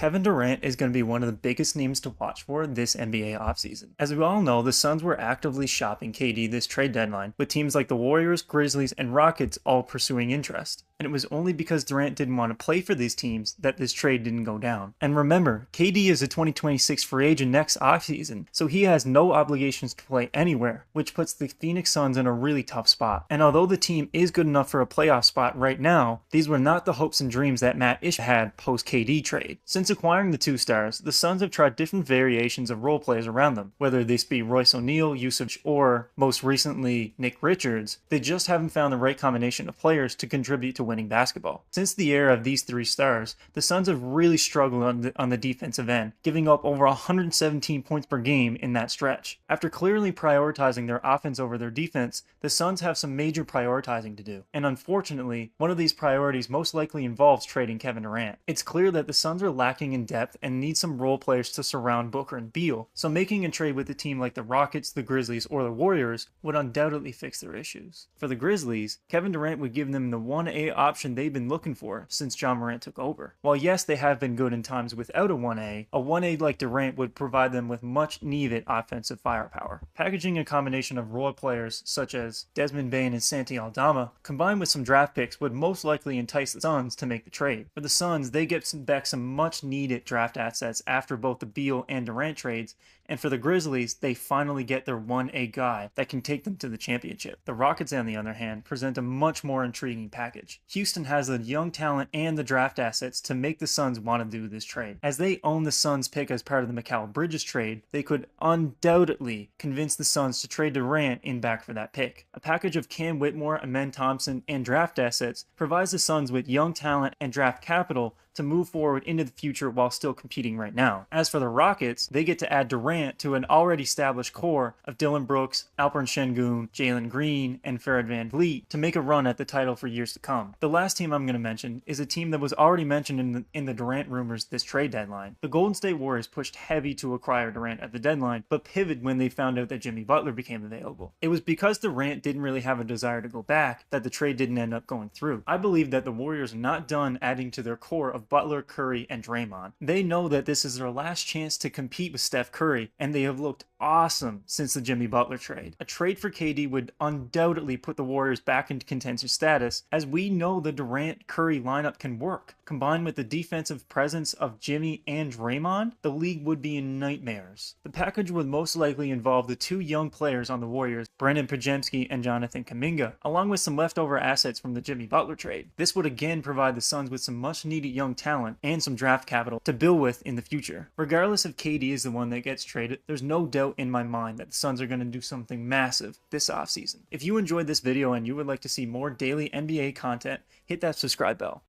Kevin Durant is going to be one of the biggest names to watch for this NBA offseason. As we all know, the Suns were actively shopping KD this trade deadline, with teams like the Warriors, Grizzlies, and Rockets all pursuing interest. And it was only because Durant didn't want to play for these teams that this trade didn't go down. And remember, KD is a 2026 free agent next offseason, so he has no obligations to play anywhere, which puts the Phoenix Suns in a really tough spot. And although the team is good enough for a playoff spot right now, these were not the hopes and dreams that Matt Ish had post-KD trade. Since acquiring the two stars, the Suns have tried different variations of role players around them, whether this be Royce O'Neal, Yusuf, or most recently Nick Richards. They just haven't found the right combination of players to contribute to winning basketball. Since the era of these three stars, the Suns have really struggled on the defensive end, giving up over 117 points per game in that stretch. After clearly prioritizing their offense over their defense, the Suns have some major prioritizing to do. And unfortunately, one of these priorities most likely involves trading Kevin Durant. It's clear that the Suns are lacking in depth and need some role players to surround Booker and Beal, so making a trade with a team like the Rockets, the Grizzlies, or the Warriors would undoubtedly fix their issues. For the Grizzlies, Kevin Durant would give them the 1A option they've been looking for since John Morant took over. While yes, they have been good in times without a 1A like Durant would provide them with much needed offensive firepower. Packaging a combination of role players such as Desmond Bane and Santi Aldama, combined with some draft picks, would most likely entice the Suns to make the trade. For the Suns, they get back some much needed draft assets after both the Beal and Durant trades, and for the Grizzlies, they finally get their 1A guy that can take them to the championship. The Rockets, on the other hand, present a much more intriguing package. Houston has the young talent and the draft assets to make the Suns want to do this trade. As they own the Suns pick as part of the Mikal Bridges trade, they could undoubtedly convince the Suns to trade Durant in back for that pick. A package of Cam Whitmore, Amen Thompson, and draft assets provides the Suns with young talent and draft capital to move forward into the future while still competing right now. As for the Rockets, they get to add Durant to an already established core of Dylan Brooks, Alperen Sengun, Jalen Green, and Fred VanVleet to make a run at the title for years to come. The last team I'm going to mention is a team that was already mentioned in the Durant rumors this trade deadline. The Golden State Warriors pushed heavy to acquire Durant at the deadline, but pivoted when they found out that Jimmy Butler became available. It was because Durant didn't really have a desire to go back that the trade didn't end up going through. I believe that the Warriors are not done adding to their core of Butler, Curry, and Draymond. They know that this is their last chance to compete with Steph Curry, and they have looked awesome since the Jimmy Butler trade. A trade for KD would undoubtedly put the Warriors back into contender status, as we know the Durant-Curry lineup can work. Combined with the defensive presence of Jimmy and Draymond, the league would be in nightmares. The package would most likely involve the two young players on the Warriors, Brandon Pajemski and Jonathan Kuminga, along with some leftover assets from the Jimmy Butler trade. This would again provide the Suns with some much needed young talent and some draft capital to build with in the future. Regardless if KD is the one that gets traded, there's no doubt in my mind that the Suns are going to do something massive this offseason. If you enjoyed this video and you would like to see more daily NBA content, hit that subscribe bell.